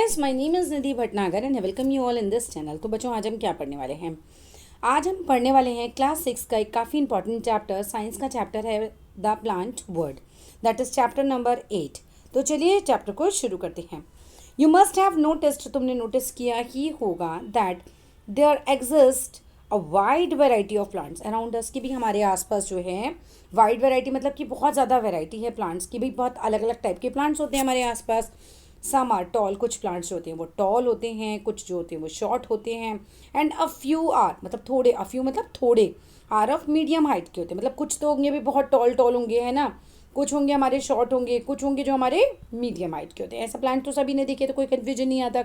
Guys, my name is Nidhi Bhatnagar and welcome you all in this channel. तो बच्चों, आज हम क्या पढ़ने वाले हैं? आज हम पढ़ने वाले हैं क्लास 6 का एक काफ़ी इंपॉर्टेंट चैप्टर, साइंस का चैप्टर है the plant world, that is chapter number 8। तो चलिए चैप्टर को शुरू करते हैं। यू मस्ट हैव नोटिस्ड, तुमने नोटिस किया ही होगा, that there exist a wide variety of plants around us, कि भी हमारे आसपास जो है वाइड वेराइटी मतलब कि बहुत ज़्यादा वेराइटी है प्लांट्स की। भी बहुत अलग अलग टाइप के प्लांट्स होते हैं हमारे आसपास। सम आर टॉल, कुछ प्लांट्स जो होते हैं वो टॉल होते हैं, कुछ जो होते हैं वो शॉर्ट होते हैं। एंड अ फ्यू आर मतलब थोड़े, अ फ्यू मतलब थोड़े, आर ऑफ मीडियम हाइट के होते हैं, मतलब कुछ तो होंगे भी बहुत टॉल टॉल होंगे, है ना, कुछ होंगे हमारे शॉर्ट होंगे, कुछ होंगे जो हमारे मीडियम हाइट के होते हैं। ऐसा प्लांट तो सभी ने देखे, तो कोई कन्फ्यूजन नहीं आता।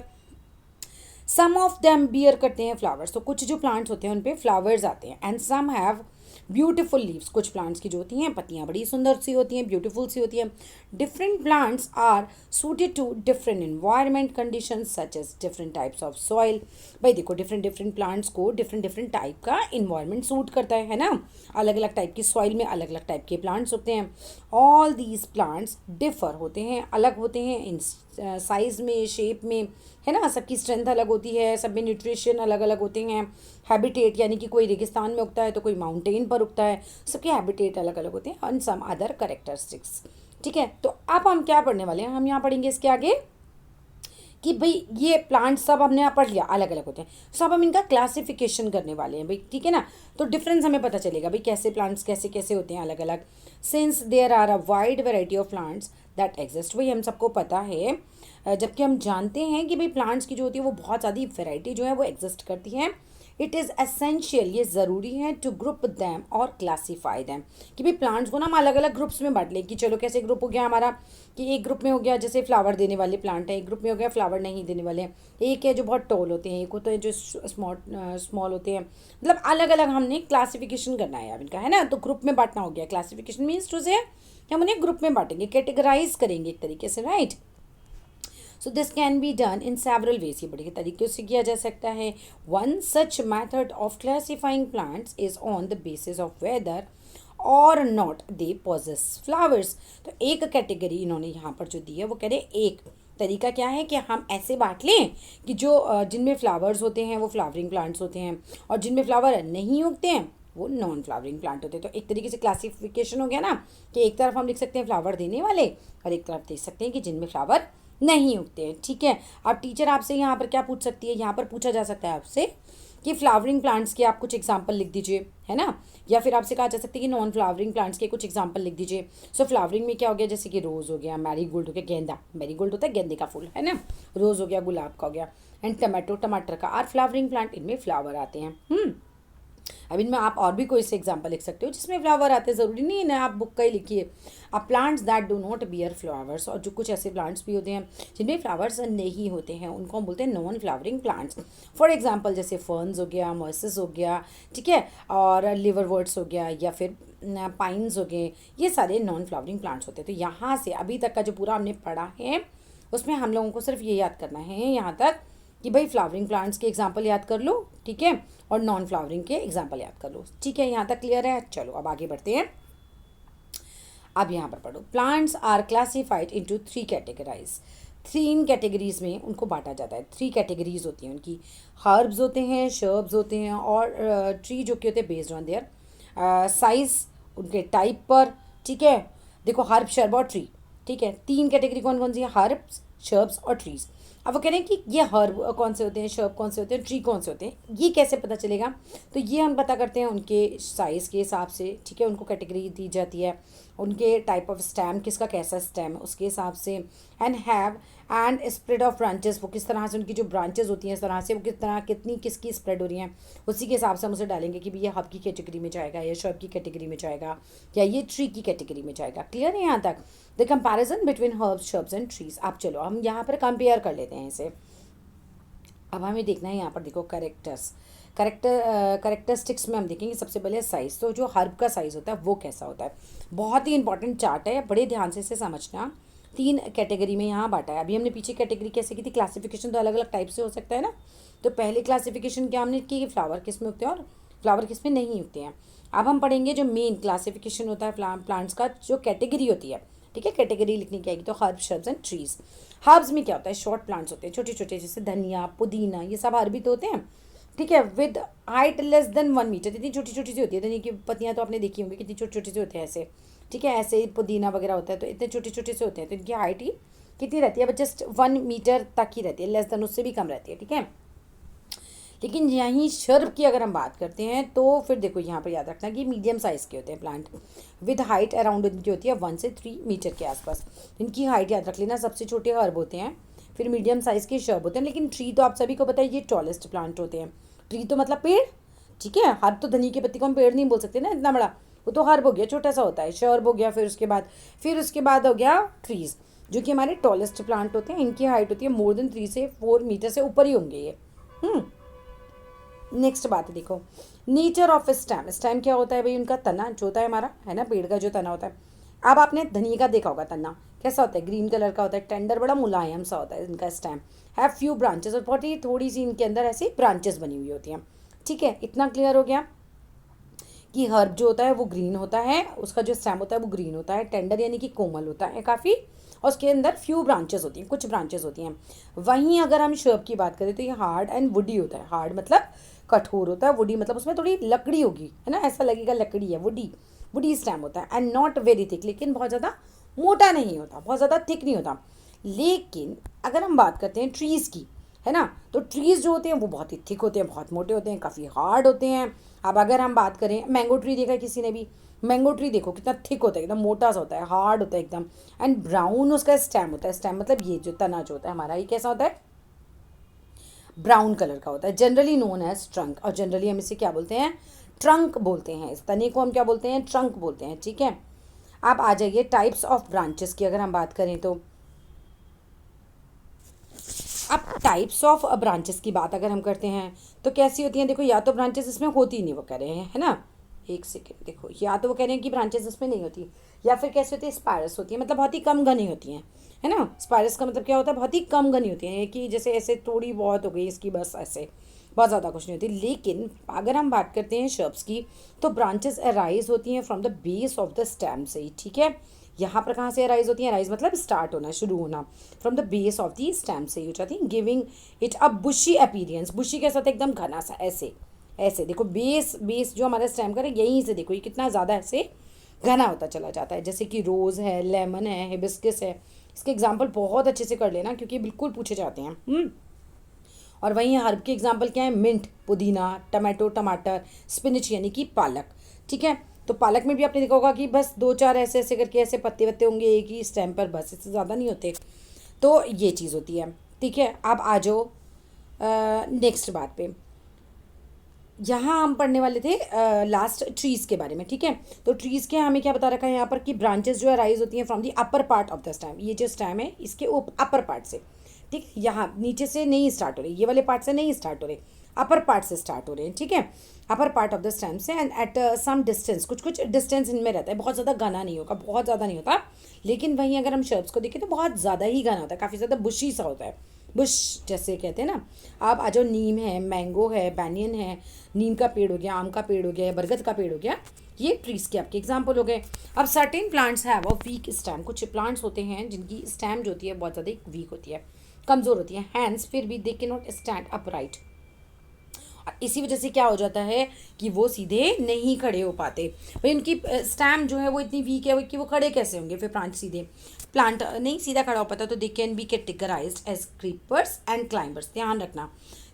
सम ऑफ देम बियर करते हैं फ्लावर्स, तो कुछ जो प्लांट्स होते हैं उन पे फ्लावर्स आते हैं। And some have beautiful leaves, कुछ प्लांट्स की जो होती हैं पत्तियां बड़ी सुंदर सी होती हैं, ब्यूटीफुल सी होती हैं। Different plants are suited to different environment condition such as different types of soil. भाई देखो, डिफरेंट डिफरेंट प्लांट्स को डिफरेंट डिफरेंट टाइप का इन्वायरमेंट सूट करता है ना। अलग अलग टाइप की सॉइल में अलग अलग टाइप के प्लांट्स होते हैं। ऑल दीज प्लांट्स डिफर होते हैं, अलग होते हैं इन साइज में, शेप में, है ना। सबकी स्ट्रेंथ अलग होती है, सब में न्यूट्रिशन अलग अलग होते हैं। हैबिटेट यानी कि कोई रेगिस्तान में उगता है तो कोई माउंटेन पर उगता है, सबके हैबिटेट अलग अलग होते हैं। और सम अदर करेक्टरिस्टिक्स। ठीक है, तो अब हम क्या पढ़ने वाले हैं? हम यहाँ पढ़ेंगे इसके आगे कि भाई ये प्लांट सब हमने यहाँ पढ़ लिया, अलग अलग होते हैं, सब हम इनका क्लासिफिकेशन करने वाले हैं भाई। ठीक है ना, तो डिफरेंस हमें पता चलेगा भाई कैसे प्लांट्स कैसे कैसे होते हैं अलग अलग। Since there are a wide variety of plants that exist, वही हम सबको पता है, जबकि हम जानते हैं कि भाई प्लांट्स की जो होती है वो बहुत ज़्यादा वेराइटी जो है वो एग्जिस्ट करती है। इट इज़ एसेंशियल, ये ज़रूरी है, टू ग्रुप दैम और क्लासीफाई दैम, कि भाई प्लांट्स को ना हम अलग अलग ग्रुप्स में बांट लें। कि चलो कैसे ग्रुप हो गया हमारा, कि एक ग्रुप में हो गया जैसे फ्लावर देने वाले प्लांट है, एक ग्रुप में हो गया फ्लावर नहीं देने वाले हैं, एक है जो बहुत टॉल होते हैं, एक होते हैं जो स्मॉल होते हैं। मतलब अलग अलग हमने क्लासिफिकेशन करना है अब इनका, है ना। तो ग्रुप में बांटना हो गया, क्लासिफिकेशन मीन्स टू से हम उन्हें ग्रुप में बांटेंगे, कैटेगराइज करेंगे एक तरीके से, right. So this can be done in several ways, ये बड़े तरीके से किया जा सकता है। One such method of classifying plants is on the basis of whether or not they possess flowers. तो एक कैटेगरी इन्होंने यहाँ पर जो दी है वो कह रहे एक तरीका क्या है कि हम ऐसे बांट लें कि जो जिनमें फ्लावर्स होते हैं वो फ्लावरिंग प्लांट्स होते हैं, और जिनमें फ्लावर नहीं उगते हैं वो नॉन फ्लावरिंग प्लांट होते हैं। तो एक तरीके से क्लासिफिकेशन हो गया ना, कि एक तरफ हम लिख सकते हैं फ्लावर देने वाले और एक तरफ देख सकते हैं कि जिनमें फ्लावर नहीं उगते हैं। ठीक है, अब टीचर आपसे यहाँ पर क्या पूछ सकती है? यहाँ पर पूछा जा सकता है आपसे कि फ्लावरिंग प्लांट्स के आप कुछ एग्जाम्पल लिख दीजिए, है ना। या फिर आपसे कहा जा सकता है कि नॉन फ्लावरिंग प्लांट्स के कुछ एग्जाम्पल लिख दीजिए। सो फ्लावरिंग में क्या हो गया, जैसे कि रोज़ हो गया, मैरीगोल्ड हो गया, गेंदा, मैरीगोल्ड होता है गेंदे का फूल, है ना। रोज़ हो गया, गुलाब का हो गया। एंड टमाटो, टमाटर का आर फ्लावरिंग प्लांट, इनमें फ्लावर आते हैं। अब इनमें आप और भी कोई से एग्जाम्पल लिख सकते हो जिसमें फ्लावर आते हैं, ज़रूरी नहीं है ना आप बुक का ही लिखिए। अब plants that do not bear flowers, और जो कुछ ऐसे प्लांट्स भी होते हैं जिनमें फ्लावर्स नहीं होते हैं उनको हम बोलते हैं non flowering plants. For example जैसे फर्न्स हो गया, मॉइसेस हो गया, ठीक है, और लिवरवर्ट्स हो गया, या फिर पाइन्स हो गए, ये सारे नॉन फ्लावरिंग प्लांट्स होते हैं। तो यहाँ से अभी तक का जो पूरा हमने पढ़ा है उसमें हम लोगों को सिर्फ ये याद करना है यहाँ तक कि भाई फ्लावरिंग प्लांट्स के एग्जाम्पल याद कर लो, ठीक है, और नॉन फ्लावरिंग के एग्जाम्पल याद कर लो। ठीक है, यहाँ तक क्लियर है? चलो अब आगे बढ़ते हैं। अब यहाँ पर पढ़ो, plants are classified into 3 categories. 3 categories में उनको बांटा जाता है, 3 कैटेगरीज होती हैं उनकी। हर्ब्स होते हैं, शर्ब्स होते हैं, और ट्री जो कि होते हैं बेस्ड ऑन देयर साइज, उनके टाइप पर। ठीक है, देखो हर्ब, शर्ब और ट्री, ठीक है, 3 कैटेगरी कौन कौन सी है? हर्ब्स, शर्ब्स और ट्रीज। अब वो कह रहे हैं कि ये हर्ब कौन से होते हैं, शर्ब कौन से होते हैं, ट्री कौन से होते हैं, ये कैसे पता चलेगा? तो ये हम पता करते हैं उनके साइज़ के हिसाब से, ठीक है, उनको कैटेगरी दी जाती है। उनके टाइप ऑफ स्टेम, किसका कैसा स्टेम है उसके हिसाब से। And have and spread of branches, वो किस तरह से उनकी जो ब्रांचेस होती हैं इस तरह से वो किस तरह कितनी किसकी स्प्रेड हो रही हैं, उसी के हिसाब से हम उसे डालेंगे कि ये हब की कैटेगरी में जाएगा, या शर्ब की कैटेगरी में जाएगा, या ये ट्री की कैटेगरी में जाएगा। क्लियर है यहाँ तक? The comparison between herbs, shrubs and trees. अब चलो हम यहाँ पर कंपेयर कर लेते हैं इसे। अब हमें देखना है यहाँ पर, देखो करेक्टरिस्टिक्स में हम देखेंगे सबसे पहले साइज़। तो जो हर्ब का साइज़ होता है वो कैसा होता है, बहुत ही इंपॉर्टेंट चार्ट है, बड़े ध्यान से इसे समझना। 3 कैटेगरी में यहाँ बांटा है। अभी हमने पीछे कैटेगरी कैसे की थी, क्लासिफिकेशन तो अलग अलग टाइप से हो सकता है ना। तो पहले क्लासिफिकेशन क्या हमने की, फ्लावर किस में उगते हैं और फ्लावर किस में नहीं उगते हैं। अब हम पढ़ेंगे जो मेन क्लासिफिकेशन होता है प्लांट्स का, जो कैटेगरी होती है ठीक है, कैटेगरी लिखनी क्या आएगी, तो herb, shrubs and trees. Herbs में क्या होता है, शॉर्ट प्लांट्स होते हैं, छोटे छोटे, जैसे धनिया, पुदीना, ये सब हर्ब ही तो होते हैं। ठीक है, with height less than 1 metre, इतनी छोटी छोटी सी होती है। धनिया की पत्तियाँ तो आपने देखी होंगी, कितनी छोटी छोटी सी होती है ऐसे। ठीक है, ऐसे ही पुदीना वगैरह होता है, तो इतने छोटे छोटे से होते हैं, तो इनकी हाइट ही कितनी रहती है, बस जस्ट 1 मीटर तक ही रहती है, लेस देन उससे भी कम रहती है। ठीक है, लेकिन यहीं शर्ब की अगर हम बात करते हैं तो फिर देखो यहाँ पर याद रखना कि मीडियम साइज़ के होते हैं प्लांट, विद हाइट अराउंड इनकी होती है 1 से 3 मीटर के आसपास। इनकी हाइट याद रख लेना, सबसे छोटे हर्ब होते हैं, फिर मीडियम साइज़ के शर्ब होते हैं। लेकिन ट्री तो आप सभी को पता है ये टॉलेस्ट प्लांट होते हैं। ट्री तो मतलब पेड़, ठीक है, हर्ब तो धनिया की पत्ती को हम पेड़ नहीं बोल सकते ना इतना बड़ा, वो तो हर्ब हो गया, छोटा सा होता है, शर्ब हो गया, फिर उसके बाद हो गया ट्रीज़, जो कि हमारे टॉलेस्ट प्लांट होते हैं। इनकी हाइट होती है मोर देन 3 से 4 मीटर से ऊपर ही होंगे ये। नेक्स्ट बात है, देखो नेचर ऑफ स्टेम। स्टेम क्या होता है भाई, उनका तना जो होता है हमारा, है ना, पेड़ का जो तना होता है। अब आपने धनिया का देखा होगा तना कैसा होता है, ग्रीन कलर का होता है, टेंडर, बड़ा मुलायम सा होता है इनका स्टेम। हैव फ्यू ब्रांचेस, और बहुत ही थोड़ी सी इनके अंदर ऐसी ब्रांचेस बनी हुई होती हैं। ठीक है, इतना क्लियर हो गया कि हर्ब जो होता है वो ग्रीन होता है, उसका जो स्टेम होता है वो ग्रीन होता है, टेंडर यानी कि कोमल होता है काफ़ी, और उसके अंदर फ्यू ब्रांचेस होती हैं, कुछ ब्रांचेस होती हैं। वहीं अगर हम शर्ब की बात करें तो ये हार्ड एंड वुडी होता है। हार्ड मतलब कठोर होता है, वुडी मतलब उसमें थोड़ी लकड़ी होगी, है ना, ऐसा लगेगा लकड़ी है, वुडी वुडी स्टेम होता है। एंड नॉट वेरी थिक, लेकिन बहुत ज़्यादा मोटा नहीं होता, बहुत ज़्यादा थिक नहीं होता। लेकिन अगर हम बात करते हैं ट्रीज़ की, है ना, तो ट्रीज़ जो होते हैं वो बहुत ही थिक होते हैं, बहुत मोटे होते हैं, काफ़ी हार्ड होते हैं। अब अगर हम बात करें, मैंगो ट्री देखा है किसी ने भी, मैंगो ट्री देखो कितना थिक होता है, एकदम मोटा सा होता है, हार्ड होता है एकदम, एंड ब्राउन उसका स्टेम होता है। स्टेम मतलब ये जो तना जो होता है हमारा, ये कैसा होता है, ब्राउन कलर का होता है। जनरली नोन एज ट्रंक, और जनरली हम इसे क्या बोलते हैं, ट्रंक बोलते हैं। इस तने को हम क्या बोलते हैं, ट्रंक बोलते हैं। ठीक है, आप आ जाइए टाइप्स ऑफ ब्रांचेस की अगर हम बात करें तो, अब टाइप्स ऑफ ब्रांचेस की बात अगर हम करते हैं तो कैसी होती हैं, देखो या तो ब्रांचेस इसमें होती नहीं, वो कह रहे हैं, है ना, एक सेकेंड, देखो या तो वो कह रहे हैं कि ब्रांचेस इसमें नहीं होती, या फिर कैसे होती है, स्पायरस होती है, मतलब बहुत ही कम घनी होती हैं, है ना। स्पायरस का मतलब क्या होता है, बहुत ही कम घनी होती हैं, कि जैसे ऐसे थोड़ी बहुत हो गई इसकी, बस ऐसे बहुत ज़्यादा कुछ नहीं होती। लेकिन अगर हम बात करते हैं शर्ब्स की, तो ब्रांचेस अराइज होती हैं from the base of the stem से ही। ठीक है, यहाँ पर कहाँ से अराइज होती हैं, अराइज मतलब स्टार्ट होना, शुरू होना, from the base of the stem से ही हो जाती है, giving it a bushy appearance. Bushy के साथ एकदम घना सा, ऐसे ऐसे देखो, बेस बेस जो हमारा स्टेम का है, यहीं से देखो ये कितना ज़्यादा ऐसे घना होता चला जाता है। जैसे कि रोज़ है, लेमन है, हिबिस्कस है, इसके एग्जाम्पल बहुत अच्छे से कर लेना क्योंकि बिल्कुल पूछे जाते हैं। और वहीं हर्ब के एग्जाम्पल क्या है, मिंट, पुदीना, टमाटो, टमाटर, स्पिनिच यानी कि पालक। ठीक है, तो पालक में भी आपने देखा होगा कि बस 2-4 ऐसे ऐसे करके ऐसे पत्ते वत्ते होंगे एक ही स्टेम पर, बस, इससे ज़्यादा नहीं होते। तो ये चीज़ होती है। ठीक है, अब आ जाओ नेक्स्ट बात पे। यहाँ हम पढ़ने वाले थे लास्ट ट्रीज़ के बारे में। ठीक है, तो ट्रीज़ के हमें क्या बता रखा है यहाँ पर कि ब्रांचेस जो है राइज होती हैं from the upper part of the stem. ये जो स्टेम है इसके अपर पार्ट से, ठीक, यहाँ नीचे से नहीं स्टार्ट हो रही, ये वाले पार्ट से नहीं स्टार्ट हो रहे, अपर पार्ट से स्टार्ट हो रहे हैं। ठीक है, upper part of the stem से, एंड एट सम डिस्टेंस, कुछ कुछ डिस्टेंस इनमें रहता है, बहुत ज़्यादा घना नहीं होगा, बहुत ज़्यादा नहीं होता। लेकिन वहीं अगर हम शर्ब्स को देखें तो बहुत ज़्यादा ही घना होता है, काफ़ी ज़्यादा बुशी सा होता है, बुश जैसे कहते हैं ना। आप आ जाओ, नीम है, मैंगो है, बैनियन है, नीम का पेड़ हो गया, आम का पेड़ हो गया, बरगद का पेड़ हो गया, ये ट्रीज़ के आपके एग्जाम्पल हो गए। अब certain plants have a weak stem, कुछ प्लांट्स होते हैं जिनकी स्टेम जो होती है बहुत ज़्यादा वीक होती है, कमज़ोर होती है, हैंड्स, फिर भी दे के नॉट स्टैंड अपराइट। इसी वजह से क्या हो जाता है कि वो सीधे नहीं खड़े हो पाते। भाई उनकी स्टैम जो है वो इतनी वीक है कि वो खड़े कैसे होंगे, फिर प्लांट नहीं सीधा खड़ा हो पाता, तो they can be categorised as creepers and climbers. ध्यान रखना,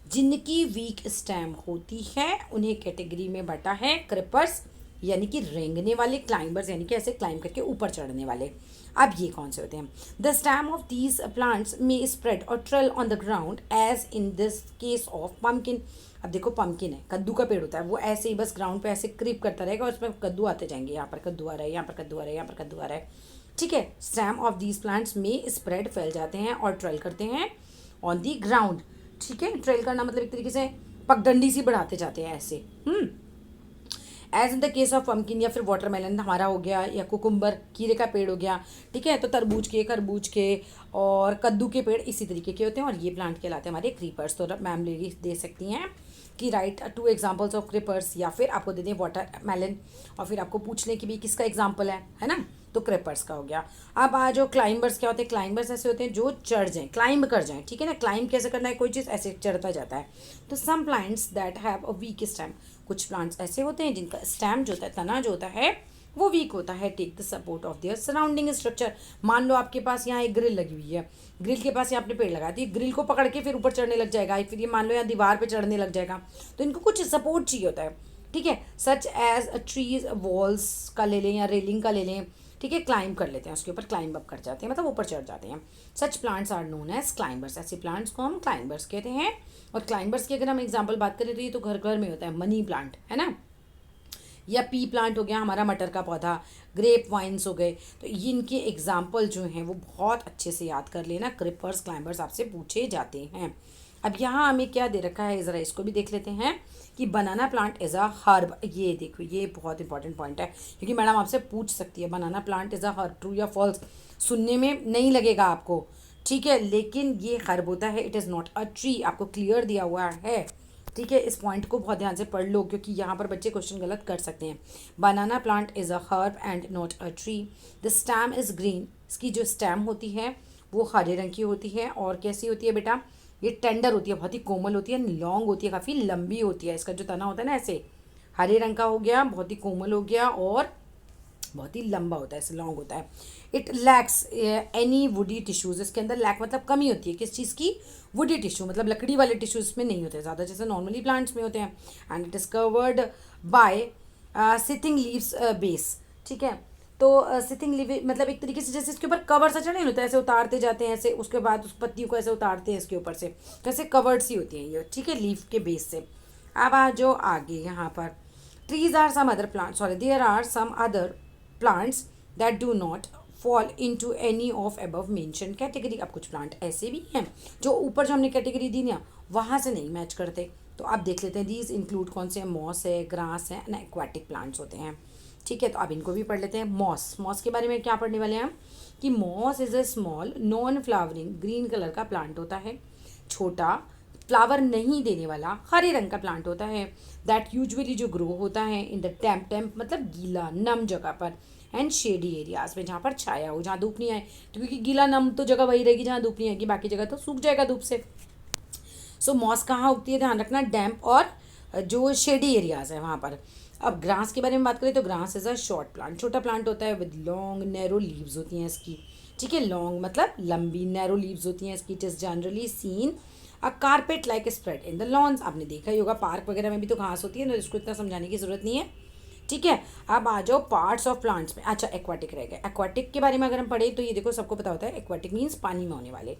जिनकी वीक स्टेम होती है उन्हें कैटेगरी में बांटा है, क्रीपर्स यानी कि रेंगने वाले, क्लाइंबर्स यानी कि ऐसे क्लाइंब करके ऊपर चढ़ने वाले। अब ये कौन से होते हैं, the stem of these plants may spread और trail on the ground as in this case of pumpkin. अब देखो पम्पकिन है, कद्दू का पेड़ होता है, वो ऐसे ही बस ग्राउंड पे ऐसे क्रीप करता रहेगा और उसमें कद्दू आते जाएंगे, यहाँ पर कद्दू आ रहा है, यहाँ पर कद्दू आ रहा है, यहाँ पर कद्दू आ रहा है। ठीक है, स्टेम ऑफ दीज प्लांट्स में स्प्रेड, फैल जाते हैं और ट्रेल करते हैं ऑन दी ग्राउंड। ठीक है, ट्रेल करना मतलब एक तरीके से पगडंडी सी बढ़ाते जाते हैं ऐसे। As in the case of pumpkin, या फिर वाटरमेलन हमारा हो गया, या कुकुम्बर, खीरे का पेड़ हो गया। ठीक है, तो तरबूज के, खरबूज के और कद्दू के पेड़ इसी तरीके के होते हैं, और ये प्लांट कहलाते हैं हमारे क्रीपर्स। तो मैम दे सकती हैं कि राइट 2 एग्जाम्पल्स ऑफ क्रीपर्स, या फिर आपको दे दें वाटरमेलन और फिर आपको पूछ लें कि भाई किसका एग्जाम्पल है ना। तो क्रेपर्स का हो गया। अब आ जो क्लाइंबर्स क्या होते हैं, क्लाइंबर्स ऐसे होते हैं जो चढ़ जाएं, क्लाइंब कर जाएं, ठीक है ना। क्लाइंब कैसे करना है, कोई चीज़ ऐसे चढ़ता जाता है। तो some plants that have a weak stem, कुछ प्लांट्स ऐसे होते हैं जिनका स्टेम जो होता है, तना जो होता है वो वीक होता है। Take the support of their surrounding structure, मान लो आपके पास यहाँ एक ग्रिल लगी हुई है, ग्रिल के पास यहाँ आपने पेड़ लगा दी, ग्रिल को पकड़ के फिर ऊपर चढ़ने लग जाएगा, फिर ये मान लो यहाँ दीवार पे चढ़ने लग जाएगा, तो इनको कुछ सपोर्ट चाहिए होता है, ठीक है। Such as a trees walls का ले लें या रेलिंग का ले लें, ठीक है, क्लाइंब कर लेते हैं उसके ऊपर, क्लाइंब अप कर जाते हैं, मतलब ऊपर चढ़ जाते हैं। Such plants are known as climbers, ऐसे प्लांट्स को हम क्लाइंबर्स कहते हैं। और क्लाइंबर्स की अगर हम एग्जाम्पल बात करें तो ये तो घर घर में होता है, मनी प्लांट है ना, या पी प्लांट हो गया हमारा मटर का पौधा, ग्रेप वाइन्स हो गए, तो ये इनके एग्जाम्पल जो हैं वो बहुत अच्छे से याद कर लेना, क्रिपर्स क्लाइंबर्स आपसे पूछे जाते हैं। अब यहाँ हमें क्या दे रखा है, ज़रा इसको भी देख लेते हैं कि बनाना प्लांट इज़ अ हर्ब। ये देखो, ये बहुत इंपॉर्टेंट पॉइंट है, क्योंकि मैडम आपसे पूछ सकती है banana plant is a herb, true या फॉल्स। सुनने में नहीं लगेगा आपको, ठीक है, लेकिन ये हर्ब होता है, it is not a tree, आपको क्लियर दिया हुआ है, ठीक है। इस पॉइंट को बहुत ध्यान से पढ़ लो, क्योंकि यहाँ पर बच्चे क्वेश्चन गलत कर सकते हैं। Banana plant is a herb and not a tree. The stem is green, इसकी जो स्टेम होती है वो हरे रंग की होती है, और कैसी होती है बेटा, ये टेंडर होती है, बहुत ही कोमल होती है, लॉन्ग होती है, काफ़ी लंबी होती है। इसका जो तना होता है ना, ऐसे हरे रंग का हो गया, बहुत ही कोमल हो गया, और बहुत ही लंबा होता है, ऐसे लॉन्ग होता है। It lacks any woody tissues, इसके अंदर लैक मतलब कमी होती है, किस चीज़ की, वुडी टिश्यू, मतलब लकड़ी वाले टिश्यू इसमें नहीं होते ज़्यादा, जैसे नॉर्मली प्लांट्स में होते हैं। And it is covered by sheathing leaves base, ठीक है। तो सिथिंग लीव मतलब एक तरीके से जैसे इसके ऊपर कवर सा चढ़े नहीं होता, ऐसे उतारते जाते हैं ऐसे, उसके बाद उस पत्तियों को ऐसे उतारते हैं इसके ऊपर से, कैसे कवर्ड सी होती हैं ये, ठीक है, लीफ के बेस से। अब आ जो आगे यहाँ पर, trees are some other plants, sorry, there are some other plants that do not fall into any of above mentioned category। अब कुछ प्लांट ऐसे भी हैं जो ऊपर जो हमने कैटेगरी दी ना वहाँ से नहीं मैच करते, तो आप देख लेते हैं। दीज इंक्लूड कौन से हैं, मॉस है, ग्रास है ना, एक्वाटिक प्लांट्स होते हैं, ठीक है। तो अब इनको भी पढ़ लेते हैं। मॉस, मॉस के बारे में क्या पढ़ने वाले हैं हम, कि moss is a small non flowering green colour का प्लांट होता है, छोटा फ्लावर नहीं देने वाला हरे रंग का प्लांट होता है। दैट यूजुअली जो ग्रो होता है इन द टेम्प मतलब गीला नम जगह पर, एंड शेडी एरियाज में, जहाँ पर छाया हो, जहाँ धूप नहीं आए, क्योंकि गीला नम तो जगह वही रहेगी जहाँ धूप नहीं आएगी, बाकी जगह तो सूख जाएगा धूप से। सो मॉस कहाँ उगती है, ध्यान रखना, डैम्प और जो शेडी एरियाज है वहाँ पर। अब ग्रास के बारे में बात करें तो grass is a short plant, छोटा प्लांट होता है, विद लॉन्ग नैरो लीव्स होती हैं इसकी, ठीक है, लॉन्ग मतलब लंबी, नैरो लीव्स होती हैं इसकी। It is generally seen a carpet like spread in the lawns, आपने देखा ही होगा पार्क वगैरह में भी तो घास होती है ना, इसको इतना समझाने की ज़रूरत नहीं है, ठीक है। अब आ जाओ पार्ट्स ऑफ प्लांट्स में। अच्छा, एक्वाटिक रह गए। एक्वाटिक के बारे में अगर हम पढ़े तो ये देखो सबको पता होता है, एक्वाटिक मीन्स पानी में होने वाले,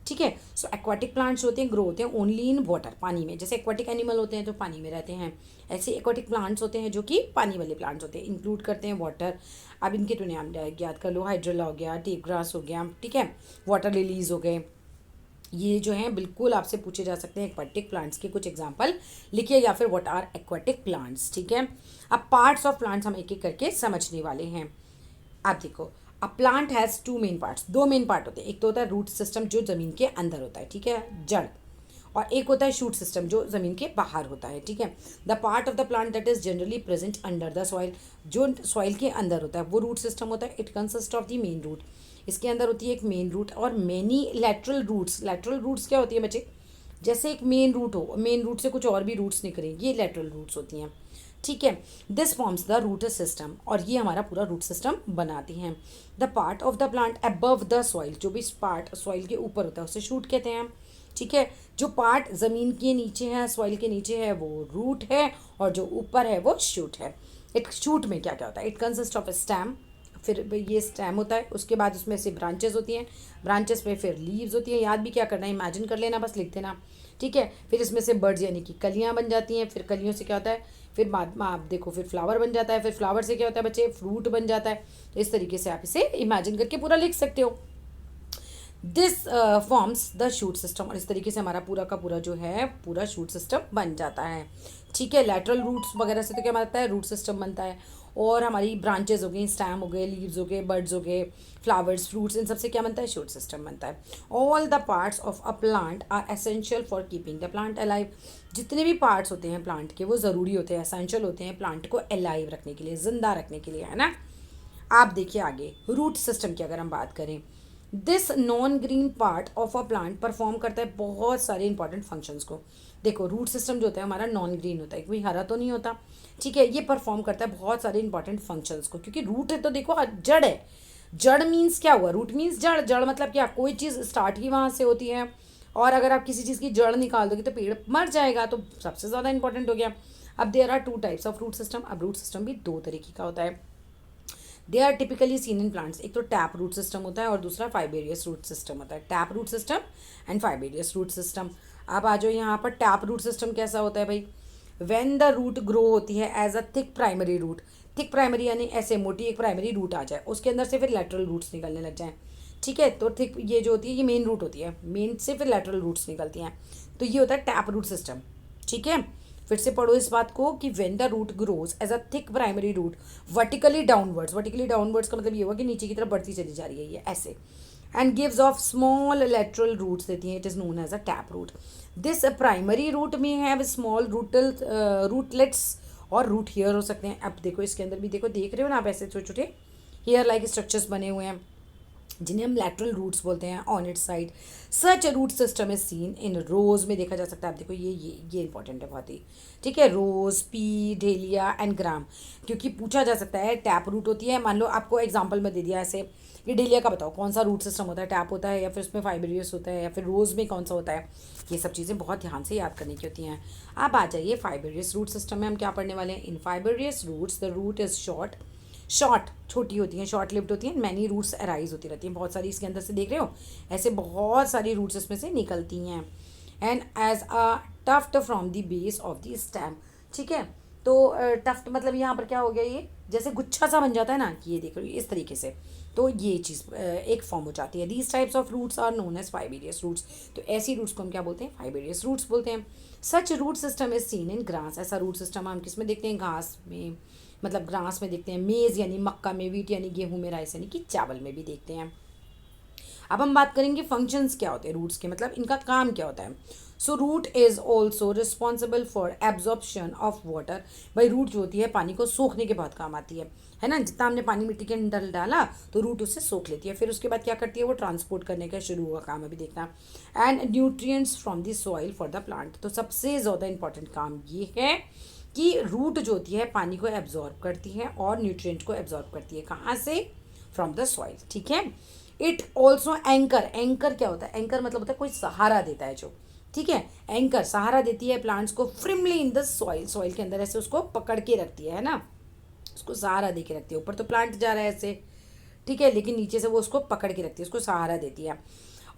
ठीक है। सो एक्वाटिक प्लांट्स होते हैं, ग्रो होते हैं ओनली इन वाटर, पानी में, जैसे एक्वाटिक एनिमल होते हैं तो पानी में रहते हैं, ऐसे एक्वाटिक प्लांट्स होते हैं जो कि पानी वाले प्लांट्स होते हैं, इंक्लूड करते हैं वाटर। अब इनके तो नाम याद कर लो, हाइड्रोला हो गया, टेप ग्रास हो गया, ठीक है, वाटर लिलीज हो गए, ये जो हैं बिल्कुल आपसे पूछे जा सकते हैं। एक्वाटिक प्लांट्स के कुछ एग्जांपल लिखिए, या फिर व्हाट आर एक्वाटिक प्लांट्स, ठीक है। अब पार्ट्स ऑफ प्लांट्स हम एक एक करके समझने वाले हैं। आप देखो, a plant has two main parts, दो मेन पार्ट होते हैं, एक तो होता है रूट सिस्टम जो ज़मीन के अंदर होता है, ठीक है, जड़, और एक होता है शूट सिस्टम जो ज़मीन के बाहर होता है, ठीक है। The part of the plant that is generally present under the soil, जो सॉइल के अंदर होता है वो रूट सिस्टम होता है। It consist of the main root, इसके अंदर होती है एक मेन रूट और many lateral roots. Lateral roots क्या होती है बच्चे, जैसे एक मेन रूट हो, मेन रूट से कुछ और भी रूट्स निकलें, ये लेटरल रूट्स होती हैं, ठीक है। This forms the root system, और ये हमारा पूरा रूट सिस्टम बनाती हैं। The part of the plant above the soil, जो भी पार्ट सॉइल के ऊपर होता है उसे शूट कहते हैं, ठीक है। जो पार्ट ज़मीन के नीचे है, सॉइल के नीचे है, वो रूट है, और जो ऊपर है वो शूट है। एक शूट में क्या क्या होता है, इट कंसिस्ट ऑफ स्टेम, फिर ये स्टेम होता है, उसके बाद उसमें से ब्रांचेस होती हैं, ब्रांचेस पे फिर लीव्स होती हैं, याद भी क्या करना है, इमेजिन कर लेना, बस लिख देना, ठीक है। फिर इसमें से बर्ड्स यानी कि कलियाँ बन जाती हैं, फिर कलियों से क्या होता है, फिर बाद में आप देखो फिर फ्लावर बन जाता है, फिर फ्लावर से क्या होता है बच्चे, फ्रूट बन जाता है। तो इस तरीके से आप इसे इमेजिन करके पूरा लिख सकते हो। This forms the shoot system, और इस तरीके से हमारा पूरा का पूरा जो है पूरा शूट सिस्टम बन जाता है, ठीक है। लेटरल रूट्स वगैरह से तो क्या बनता है, रूट सिस्टम बनता है, और हमारी ब्रांचेज हो गई, स्टैम हो गए, लीव्स हो गए, बर्ड्स हो गए, फ्लावर्स, फ्रूट्स, इन सब से क्या बनता है, शूट सिस्टम बनता है। All the parts of a plant are essential for keeping the plant alive, जितने भी पार्ट्स होते हैं प्लांट के वो ज़रूरी होते हैं, एसेंशियल होते हैं प्लांट को अलाइव रखने के लिए, ज़िंदा रखने के लिए, है ना। आप देखिए आगे रूट सिस्टम की अगर हम बात करें, this non green part of a plant perform करता है बहुत सारे इंपॉर्टेंट फंक्शंस को। देखो रूट सिस्टम जो होता है हमारा नॉन ग्रीन होता है, कोई हरा तो नहीं होता, ठीक है। ये परफॉर्म करता है बहुत सारे इंपॉर्टेंट फंक्शंस को, क्योंकि रूट है तो देखो जड़ है। जड़ मीन्स क्या हुआ, रूट मीन्स जड़। जड़ मतलब क्या, कोई चीज़ स्टार्ट ही वहाँ से होती है, और अगर आप किसी चीज़ की जड़ निकाल दोगे तो पेड़ मर जाएगा, तो सबसे ज़्यादा इंपॉर्टेंट हो गया। अब there are two types of root system. अब रूट सिस्टम भी दो तरीके का होता है। They are typically seen in plants. एक तो टैप रूट सिस्टम होता है और दूसरा फाइबेरियस रूट सिस्टम होता है। Tap root system and fibrous root system. अब आ जाओ यहाँ पर, टैप रूट सिस्टम कैसा होता है भाई, व्हेन द रूट ग्रो होती है as a thick primary root. Thick primary यानी ऐसे मोटी एक प्राइमरी रूट आ जाए, उसके अंदर से फिर लेटरल रूट्स निकलने लग जाएं, ठीक है। तो थिक ये जो होती है ये मेन रूट होती है, मेन से फिर लेटरल रूट्स निकलती हैं, तो ये होता है टैप रूट सिस्टम, ठीक है। फिर से पढ़ो इस बात को कि when the root grows as a thick primary root vertically downwards. Vertically downwards का मतलब ये हुआ कि नीचे की तरफ बढ़ती चली जा रही है ये ऐसे, and gives off small lateral roots देती हैं, it is known as a tap root. This primary root में हैव स्मॉल रूटलेट्स और रूट हेयर हो सकते हैं। अब देखो इसके अंदर भी देखो, देख रहे हो ना आप, ऐसे छोटे छोटे हेयर लाइक स्ट्रक्चर्स बने हुए हैं जिन्हें हम लैटरल रूट्स बोलते हैं on it side. Such root system is seen in rose में देखा जा सकता है। आप देखो ये इंपॉर्टेंट है बहुत ही, ठीक है। रोज, पी, डेलिया एंड ग्राम, क्योंकि पूछा जा सकता है टैप रूट होती है। मान लो आपको एग्जांपल में दे दिया ऐसे कि डेलिया का बताओ कौन सा रूट सिस्टम होता है, टैप होता है या फिर उसमें फाइबरियस होता है या फिर रोज में कौन सा होता है। ये सब चीज़ें बहुत ध्यान से याद करने की होती हैं। आप आ जाइए फाइबरियस रूट सिस्टम में हम क्या पढ़ने वाले हैं। In fibrous roots the root is short छोटी होती हैं, शॉर्ट लिव्ड होती हैं, मैनी रूट्स अराइज होती रहती हैं, बहुत सारी इसके अंदर से देख रहे हो, ऐसे बहुत सारी रूट्स इसमें से निकलती हैं। And as a tuft from the base of the stem, ठीक है। तो टफ्ट मतलब यहाँ पर क्या हो गया, ये जैसे गुच्छा सा बन जाता है ना, कि ये देखो इस तरीके से, तो ये चीज़ एक फॉर्म हो जाती है। These types of roots are known as fibrous roots. तो ऐसी रूट्स को हम क्या बोलते हैं, फाइबेरियस रूट्स बोलते हैं। Such root system is seen in grass. ऐसा रूट सिस्टम हम किस में देखते हैं, घास में, मतलब ग्रास में देखते हैं, मेज़ यानी मक्का में, वीट यानी गेहूं में, राइस यानी कि चावल में भी देखते हैं। अब हम बात करेंगे फंक्शंस क्या होते हैं रूट्स के, मतलब इनका काम क्या होता है। So root is also responsible for absorption of water. भाई रूट जो होती है पानी को सोखने के बहुत काम आती है ना। जितना हमने पानी मिट्टी के अंदर डाला तो रूट उससे सोख लेती है, फिर उसके बाद क्या करती है, वो ट्रांसपोर्ट करने का शुरू हुआ काम अभी देखना। And nutrients from the soil for the plant. तो सबसे ज़्यादा इंपॉर्टेंट काम ये है कि रूट जो होती है पानी को एब्जॉर्ब करती है और न्यूट्रिएंट को एब्जॉर्ब करती है, कहाँ से, फ्रॉम द सॉइल, ठीक है। It also anchor. एंकर क्या होता है, एंकर मतलब होता है कोई सहारा देता है जो, ठीक है। एंकर सहारा देती है प्लांट्स को फ्रिमली इन द सॉइल। सॉइल के अंदर ऐसे उसको पकड़ के रखती है ना, उसको सहारा दे के रखती है। ऊपर तो प्लांट जा रहा है ऐसे, ठीक है, लेकिन नीचे से वो उसको पकड़ के रखती है, उसको सहारा देती है।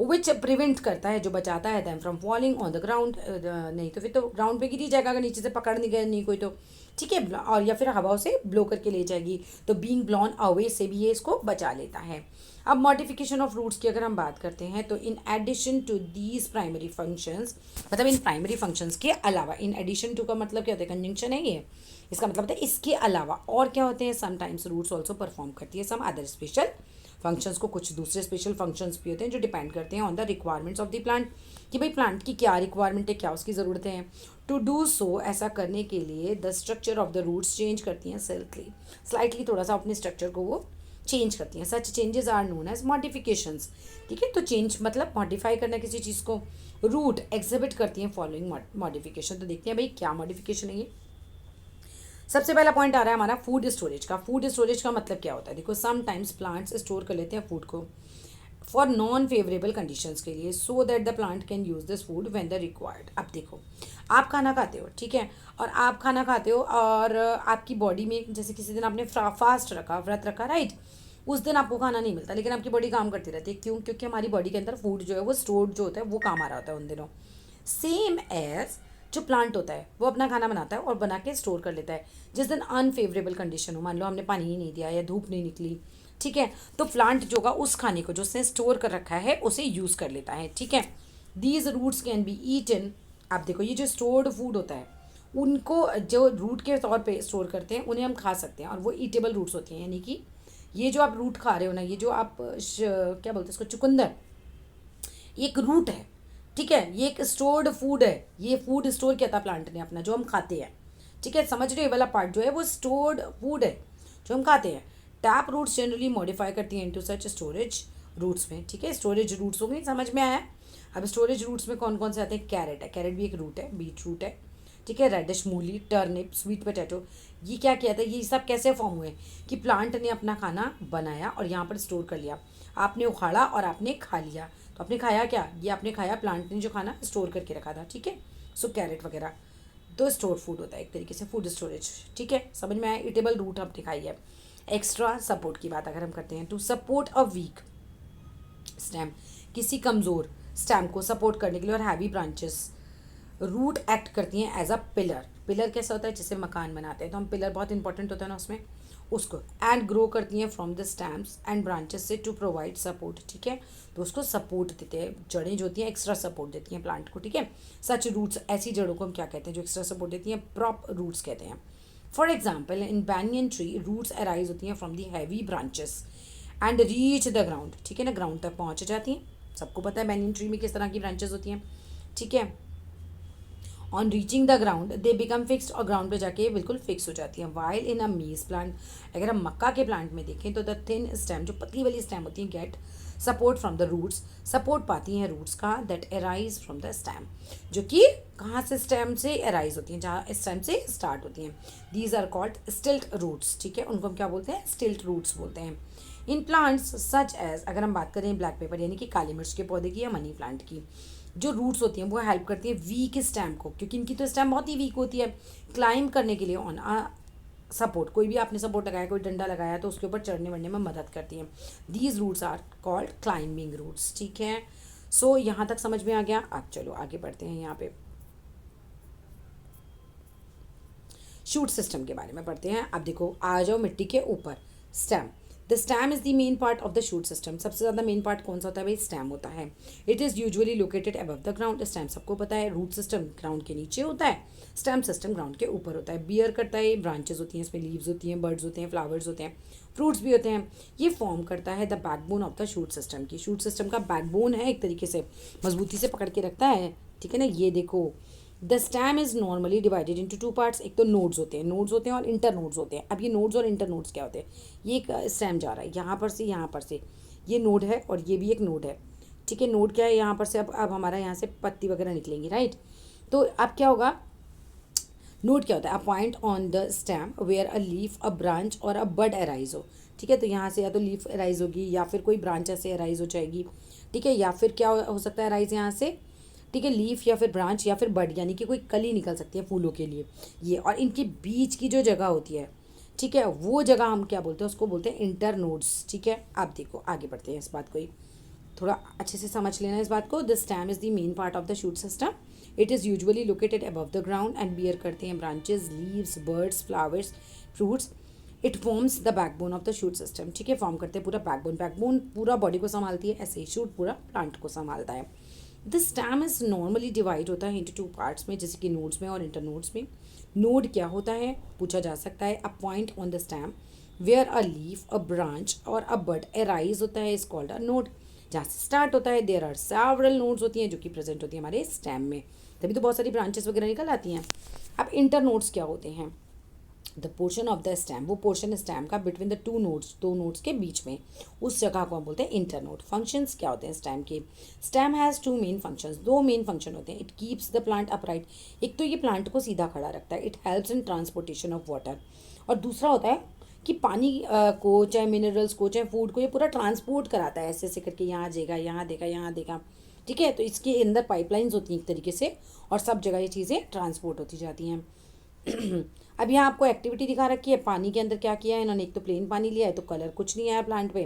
विच प्रिवेंट करता है, जो बचाता है them from falling on the ground. नहीं तो फिर तो ग्राउंड पे गिर ही जाएगा अगर नीचे से पकड़ नहीं गया नहीं कोई तो, ठीक है। और या फिर हवाओं से ब्लो करके ले जाएगी, तो बीइंग ब्लोन अवे से भी ये इसको बचा लेता है। अब मॉडिफिकेशन ऑफ रूट्स की अगर हम बात करते हैं, तो in addition to these primary functions, मतलब इन प्राइमरी फंक्शंस के अलावा, इन एडिशन टू का मतलब क्या होता है, कंजंक्शन है ये, इसका मतलब होता है इसके अलावा और क्या होते हैं। समटाइम्स रूट्स ऑल्सो परफॉर्म करती है सम अदर स्पेशल फंक्शंस को। कुछ दूसरे स्पेशल फंक्शंस भी होते हैं जो डिपेंड करते हैं on the requirements of the plant, कि भाई प्लांट की क्या रिक्वायरमेंट है, क्या उसकी ज़रूरतें हैं। टू डू सो, ऐसा करने के लिए the structure of the roots change करती हैं स्लाइटली थोड़ा सा अपने स्ट्रक्चर को वो चेंज करती हैं। Such changes are known as modifications, ठीक है। तो चेंज मतलब मॉडिफाई करना किसी चीज़ को। रूट एग्जिबिट करती हैं फॉलोइंग मॉडिफिकेशन। तो देखते हैं भाई क्या मॉडिफिकेशन है ये। सबसे पहला पॉइंट आ रहा है हमारा फूड स्टोरेज का। फूड स्टोरेज का मतलब क्या होता है, देखो समटाइम्स प्लांट्स स्टोर कर लेते हैं फूड को फॉर नॉन फेवरेबल कंडीशंस के लिए, so that the plant can use this food when the required. अब देखो आप खाना खाते हो, ठीक है, और आप खाना खाते हो और आपकी बॉडी में, जैसे किसी दिन आपने फास्ट रखा, व्रत रखा, राइट, उस दिन आपको खाना नहीं मिलता, लेकिन आपकी बॉडी काम करती रहती है। क्यों? क्योंकि हमारी बॉडी के अंदर फूड जो है वो स्टोर्ड जो होता है वो काम आ रहा होता है उन दिनों। सेम एज जो प्लांट होता है वो अपना खाना बनाता है और बना के स्टोर कर लेता है। जिस दिन अनफेवरेबल कंडीशन हो, मान लो हमने पानी ही नहीं दिया या धूप नहीं निकली, ठीक है, तो प्लांट जो का उस खाने को जो उसने स्टोर कर रखा है उसे यूज़ कर लेता है, ठीक है। These roots can be eaten. आप देखो ये जो स्टोर्ड फूड होता है उनको जो रूट के तौर पे स्टोर करते हैं उन्हें हम खा सकते हैं, और वो ईटेबल रूट्स होती हैं। यानी कि ये जो आप रूट खा रहे हो ना, ये जो आप क्या बोलते हैं इसको, चुकंदर, एक रूट है, ठीक है, ये एक स्टोर्ड फूड है। ये फूड स्टोर किया था प्लांट ने अपना, जो हम खाते हैं, ठीक है। समझ रहे हो, ये वाला पार्ट जो है वो स्टोर्ड फूड है जो हम खाते हैं, टैप रूट्स जनरली मॉडिफाई करती हैं इनटू सच स्टोरेज रूट्स में, ठीक है। स्टोरेज रूट्स हो गई, समझ में आया। अब स्टोरेज रूट्स में कौन कौन से आते हैं? कैरेट है, कैरेट भी एक रूट है, बीट रूट है, ठीक है। रेडिश मूली, टर्निप, स्वीट पोटैटो, ये क्या किया था, ये सब कैसे फॉर्म हुए कि प्लांट ने अपना खाना बनाया और यहाँ पर स्टोर कर लिया, आपने उखाड़ा और आपने खा लिया। तो आपने खाया क्या? ये आपने खाया प्लांट ने जो खाना स्टोर करके रखा था, ठीक है। सो कैरेट वगैरह तो स्टोर फूड होता है एक तरीके से, फूड स्टोरेज, ठीक है, समझ में आया। इटेबल रूट हमने खाई है। एक्स्ट्रा सपोर्ट की बात अगर हम करते हैं, to support a weak stem, किसी कमज़ोर स्टेम को सपोर्ट करने के लिए, और हैवी ब्रांचेस, रूट एक्ट करती हैं एज अ पिलर। पिलर कैसा होता है? जिससे मकान बनाते हैं, तो हम पिलर बहुत इंपॉर्टेंट होता है ना उसमें, उसको एंड ग्रो करती हैं from the stamps and branches से टू प्रोवाइड सपोर्ट, ठीक है। तो उसको सपोर्ट देते हैं, जड़ें जो होती हैं एक्स्ट्रा सपोर्ट देती हैं प्लांट को, ठीक है। सच रूट्स, ऐसी जड़ों को हम क्या कहते हैं जो एक्स्ट्रा सपोर्ट देती हैं? प्रॉप रूट्स कहते हैं। For example in banyan tree, roots arise होती हैं from the heavy branches and reach the ground, ठीक है ना, ग्राउंड तक पहुँच जाती हैं। सबको पता है बैनियन ट्री में किस तरह की ब्रांचेस होती हैं, ठीक है। On reaching the ground they become fixed, और ग्राउंड पे जाके बिल्कुल फिक्स हो जाती हैं। वाइल इन अ मीज प्लांट, अगर हम मक्का के प्लांट में देखें तो द थिन स्टेम, जो पतली वाली स्टेम होती है, get support from the roots, support पाती हैं रूट्स का, that arise from the stem, जो कि कहाँ से? स्टेम से अराइज होती हैं, जहाँ स्टेम से स्टार्ट होती हैं। These are called stilt roots, ठीक है, उनको हम क्या बोलते हैं? स्टिल्ट रूट्स बोलते हैं। इन प्लांट्स सच एज, अगर हम बात करें ब्लैक पेपर यानी कि काली मिर्च के पौधे की या मनी प्लांट की, जो रूट्स होती हैं वो हेल्प करती है वीक स्टेम को, क्योंकि इनकी तो स्टेम बहुत ही वीक होती है, क्लाइंब करने के लिए ऑन अ सपोर्ट। कोई भी आपने सपोर्ट लगाया, कोई डंडा लगाया, तो उसके ऊपर चढ़ने वढ़ने में मदद करती हैं। These roots are called climbing roots, ठीक है। सो यहाँ तक समझ में आ गया। अब चलो आगे बढ़ते हैं, यहाँ पे शूट सिस्टम के बारे में पढ़ते हैं। अब देखो, आ जाओ मिट्टी के ऊपर, stem. The stem is the main part of the shoot system. सबसे ज़्यादा मेन पार्ट कौन सा होता है भाई? स्टेम होता है। It is usually located above the ground. Stem सबको पता है, रूट सिस्टम ग्राउंड के नीचे होता है, स्टेम सिस्टम ग्राउंड के ऊपर होता है। बियर करता है, ब्रांचेस होती हैं, इसमें लीव्स होती हैं, बर्ड्स होते हैं, फ्लावर्स होते हैं, फ्रूट्स भी होते हैं। ये फॉर्म करता है the backbone of the shoot system की। शूट सिस्टम का बैकबोन है, एक तरीके से मजबूती से पकड़ के रखता है, ठीक है ना। ये देखो, the stem is normally divided into two parts. एक तो नोड्स होते हैं, नोड्स होते हैं और इंटर नोड्स होते हैं। अब ये नोड्स और इंटर नोड्स क्या होते हैं? ये एक स्टेम जा रहा है यहाँ पर से यहाँ पर से, ये नोड है और ये भी एक नोड है, ठीक है। नोड क्या है? यहाँ पर से अब हमारा यहाँ से पत्ती वगैरह निकलेंगी, राइट। तो अब क्या होगा? नोड क्या होता है? A point on the stem where a leaf, a branch or a bud arise हो, ठीक है। तो यहाँ से या तो लीफ अराइज होगी या फिर कोई ब्रांच ऐसे अराइज हो जाएगी, ठीक है, या फिर क्या हो सकता है अराइज यहाँ से, ठीक है, लीफ या फिर ब्रांच या फिर बड, यानी कि कोई कली निकल सकती है फूलों के लिए ये। और इनके बीच की जो जगह होती है, ठीक है, वो जगह हम क्या बोलते हैं? उसको बोलते हैं इंटर नोड्स, ठीक है। आप देखो आगे बढ़ते हैं, इस बात को ही थोड़ा अच्छे से समझ लेना इस बात को। The stem is the main part of the shoot system. It is usually located above the ground and bear करते हैं branches, leaves, buds, flowers, fruits. It forms the backbone of the shoot system, ठीक है, form करते हैं पूरा backbone. Backbone पूरा body को संभालती है, ऐसे ही शूट पूरा प्लांट को संभालता है। The stem is normally divide होता है इंटू टू पार्ट्स में, जैसे कि नोड्स में और इंटर नोड्स में। नोड क्या होता है पूछा जा सकता है? A point on the stem where a leaf, a branch or a bud arise होता है, इज कॉल्ड अ नोड। जहाँ से स्टार्ट होता है, देयर आर सेवरल नोड्स होती हैं जो कि प्रेजेंट होती है हमारे स्टेम में, तभी तो बहुत सारी ब्रांचेस वगैरह निकल आती हैं। अब इंटर नोड्स क्या होते हैं? The portion of the stem, वो पोर्शन स्टेम का बिटवीन द टू नोड्स, दो नोड्स के बीच में, उस जगह को हम बोलते हैं इंटर नोड। फंक्शंस क्या होते हैं स्टेम के? Stem has two main functions, दो मेन फंक्शन होते हैं। It keeps the plant upright, एक तो ये प्लांट को सीधा खड़ा रखता है। It helps in transportation of water, और दूसरा होता है कि पानी को, चाहे मिनरल्स को, चाहे फूड को, ये पूरा ट्रांसपोर्ट कराता है, ऐसे ऐसे करके यहाँ देगा, यहाँ देगा, यहाँ देगा, ठीक है। तो इसके अंदर पाइपलाइंस होती हैं एक तरीके से, और सब जगह ये चीज़ें ट्रांसपोर्ट होती जाती हैं। अब यहाँ आपको एक्टिविटी दिखा रखी है, पानी के अंदर क्या किया है इन्होंने? एक तो प्लेन पानी लिया है तो कलर कुछ नहीं आया प्लांट पे,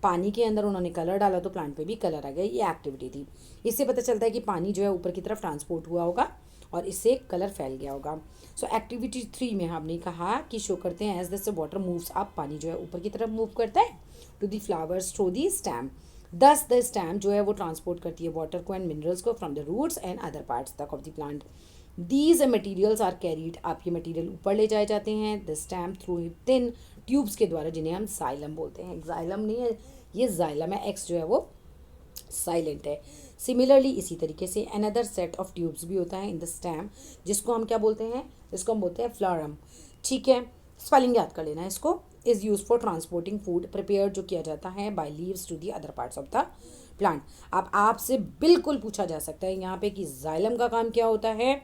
पानी के अंदर उन्होंने कलर डाला तो प्लांट पे भी कलर आ गया। ये एक्टिविटी थी। इससे पता चलता है कि पानी जो है ऊपर की तरफ ट्रांसपोर्ट हुआ होगा और इससे कलर फैल गया होगा। सो एक्टिविटी 3 में हमने कहा कि शो करते हैं as this water moves up, पानी जो है ऊपर की तरफ मूव करता है to the flowers through the stem. Thus the stem जो है वो ट्रांसपोर्ट करती है वाटर को एंड मिनरल्स को from the roots and other parts तक of the plant. These materials are carried, आपके मटीरियल ऊपर ले जाए जाते हैं the stem through thin tubes के द्वारा, जिन्हें हम जाइलम बोलते हैं। जाइलम नहीं है, ये जाइलम है, एक्स जो है वो साइलेंट है। सिमिलरली इसी तरीके से अनदर सेट ऑफ ट्यूब्स भी होता है इन द स्टेम, जिसको हम क्या बोलते हैं? इसको हम बोलते हैं फ्लोरम, ठीक है। स्पेलिंग याद कर लेना इसको, is use for transporting food prepare, जो किया जाता है by leaves to the other parts of the plant. अब आपसे बिल्कुल पूछा जा सकता है यहाँ पे कि जाइलम का काम क्या होता है,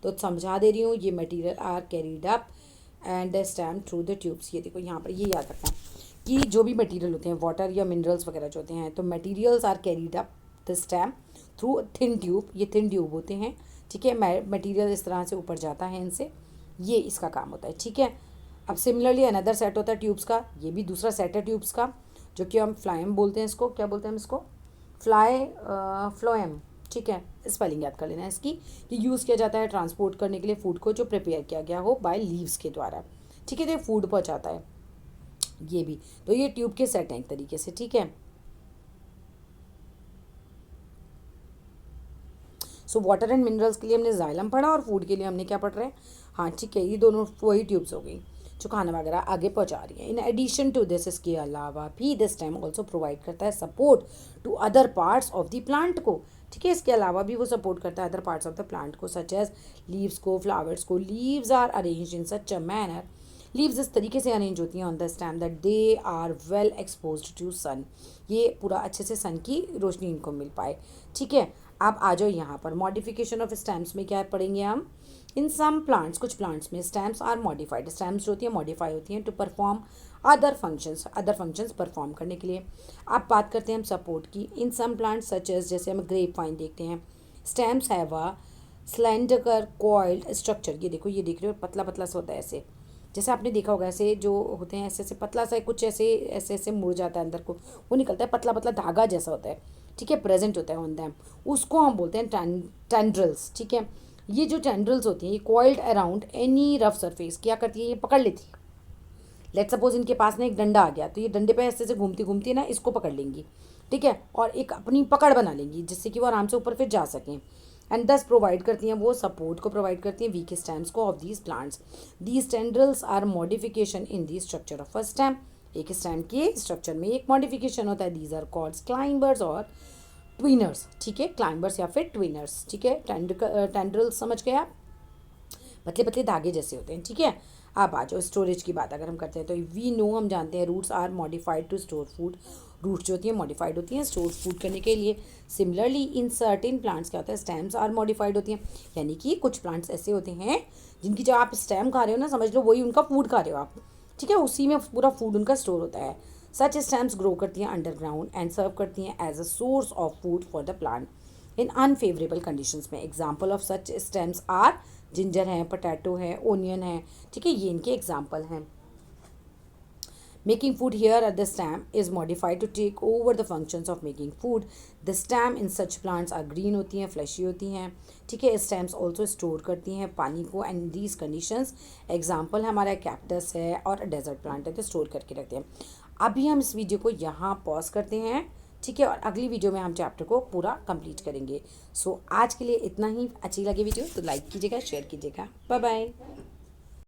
तो समझा दे रही हूँ। ये material are carried up and stem through the tubes. ये देखो यहाँ पर ये याद रखना कि जो भी मटेरियल होते हैं, वाटर या मिनरल्स वगैरह जो होते हैं, तो materials are carried up the stem through thin tube. ये थिन ट्यूब होते हैं, ठीक है। मटेरियल इस तरह से ऊपर जाता है इनसे, ये इसका काम होता है, ठीक है। अब सिमिलरली अनदर सेट होता है ट्यूब्स का, ये भी दूसरा सेट है ट्यूब्स का, जो कि हम फ्लाइम बोलते हैं। इसको क्या बोलते हैं हम इसको? फ्लोएम, ठीक है। स्पेलिंग याद कर लेना है इसकी। ये यूज़ किया जाता है ट्रांसपोर्ट करने के लिए फूड को जो प्रिपेयर किया गया हो बाय लीव्स के द्वारा, ठीक है। तो ये फूड पहुँचाता है ये भी। तो ये ट्यूब के सेट हैं एक तरीके से, ठीक है। सो वाटर एंड मिनरल्स के लिए हमने जाइलम पढ़ा और फूड के लिए हमने क्या पढ़ रहे हैं? हाँ, ठीक है, ये दोनों वही ट्यूब्स हो गई जो खाना वगैरह आगे पहुंचा रही है। इन एडिशन टू दिस, इसके अलावा भी दिस टाइम ऑल्सो प्रोवाइड करता है support to other parts of the plant को, ठीक है। इसके अलावा भी वो सपोर्ट करता है other parts of the plant को, सच एज लीव्स को, फ्लावर्स को। Leaves are arrange in such a manner, leaves इस तरीके से अरेंज होती हैं on the stem that they are well exposed to sun, ये पूरा अच्छे से सन की रोशनी इनको मिल पाए, ठीक है। अब आ जाओ यहाँ पर मॉडिफिकेशन ऑफ स्टेम्स में क्या पढ़ेंगे हम? इन सम प्लांट्स, कुछ प्लांट्स में स्टेम्स आर मॉडिफाइड, स्टेम्स जो होती हैं मॉडिफाई होती हैं to perform other functions perform करने के लिए। अब बात करते हैं हम सपोर्ट की। इन सम प्लांट्स सच एज, जैसे हम ग्रेप वाइन देखते हैं, stems have a slender coiled structure. ये देखो, ये देख रहे हो, पतला पतला सा होता है ऐसे, जैसे आपने देखा होगा ऐसे जो होते हैं, ऐसे ऐसे पतला सा कुछ ऐसे ऐसे ऐसे मुड़ जाता है अंदर को, वो निकलता है, पतला पतला धागा जैसा होता है, ठीक है, प्रेजेंट होता है ऑन दैम, उसको हम बोलते हैं टेंड्रल्स, ठीक है। ये जो टेंड्रल्स होती हैं ये coiled around any rough surface क्या करती है? ये पकड़ लेती है। लेट सपोज इनके पास ना एक डंडा आ गया, तो ये डंडे पे ऐसे ऐसे घूमती घूमती ना इसको पकड़ लेंगी, ठीक है, और एक अपनी पकड़ बना लेंगी जिससे कि वो आराम से ऊपर फिर जा सकें। एंड दस प्रोवाइड करती हैं, वो सपोर्ट को प्रोवाइड करती हैं वीक स्टेम्स को of these plants. These tendrils are modification in the structure of a stem. एक स्टेम के स्ट्रक्चर में एक मॉडिफिकेशन होता है। दीज आर कॉल्ड क्लाइंबर्स और ट्विनर्स, ठीक है, क्लाइंबर्स या फिर ट्विनर्स, ठीक है। टेंड्रल्स समझ गए आप? पतले पतले धागे जैसे होते हैं, ठीक है। अब आ जाओ स्टोरेज की बात अगर हम करते हैं तो वी नो, हम जानते हैं, roots are modified to store food. Roots जो होती हैं मॉडिफाइड होती हैं स्टोर फूड करने के लिए। सिमिलरली इन सर्टेन प्लांट्स क्या होता है? स्टेम्स आर मॉडिफाइड होती हैं, यानी कि कुछ प्लांट्स ऐसे होते हैं जिनकी जो आप स्टेम खा रहे हो ना, समझ लो वही उनका फूड खा रहे हो आप, ठीक है, उसी में पूरा फूड उनका स्टोर होता है। सच स्टेम्स ग्रो करती हैं अंडरग्राउंड एंड सर्व करती हैं as a source of food for the plant in unfavourable conditions में। Example of such stems are ginger है, पोटैटो है, ओनियन है, ठीक है, ये इनके एग्जाम्पल हैं। Making food here at the stem is modified to take over the functions of making food. The stem in such plants are green होती हैं, fleshy होती हैं, ठीक है। stems also store करती हैं पानी को and these conditions, example हमारा कैक्टस है और डेजर्ट प्लांट है तो स्टोर करके रखते हैं। अभी हम इस वीडियो को यहाँ पॉज करते हैं, ठीक है, और अगली वीडियो में हम चैप्टर को पूरा कंप्लीट करेंगे। सो आज के लिए इतना ही। अच्छी लगी वीडियो तो लाइक कीजिएगा, शेयर कीजिएगा। Bye bye.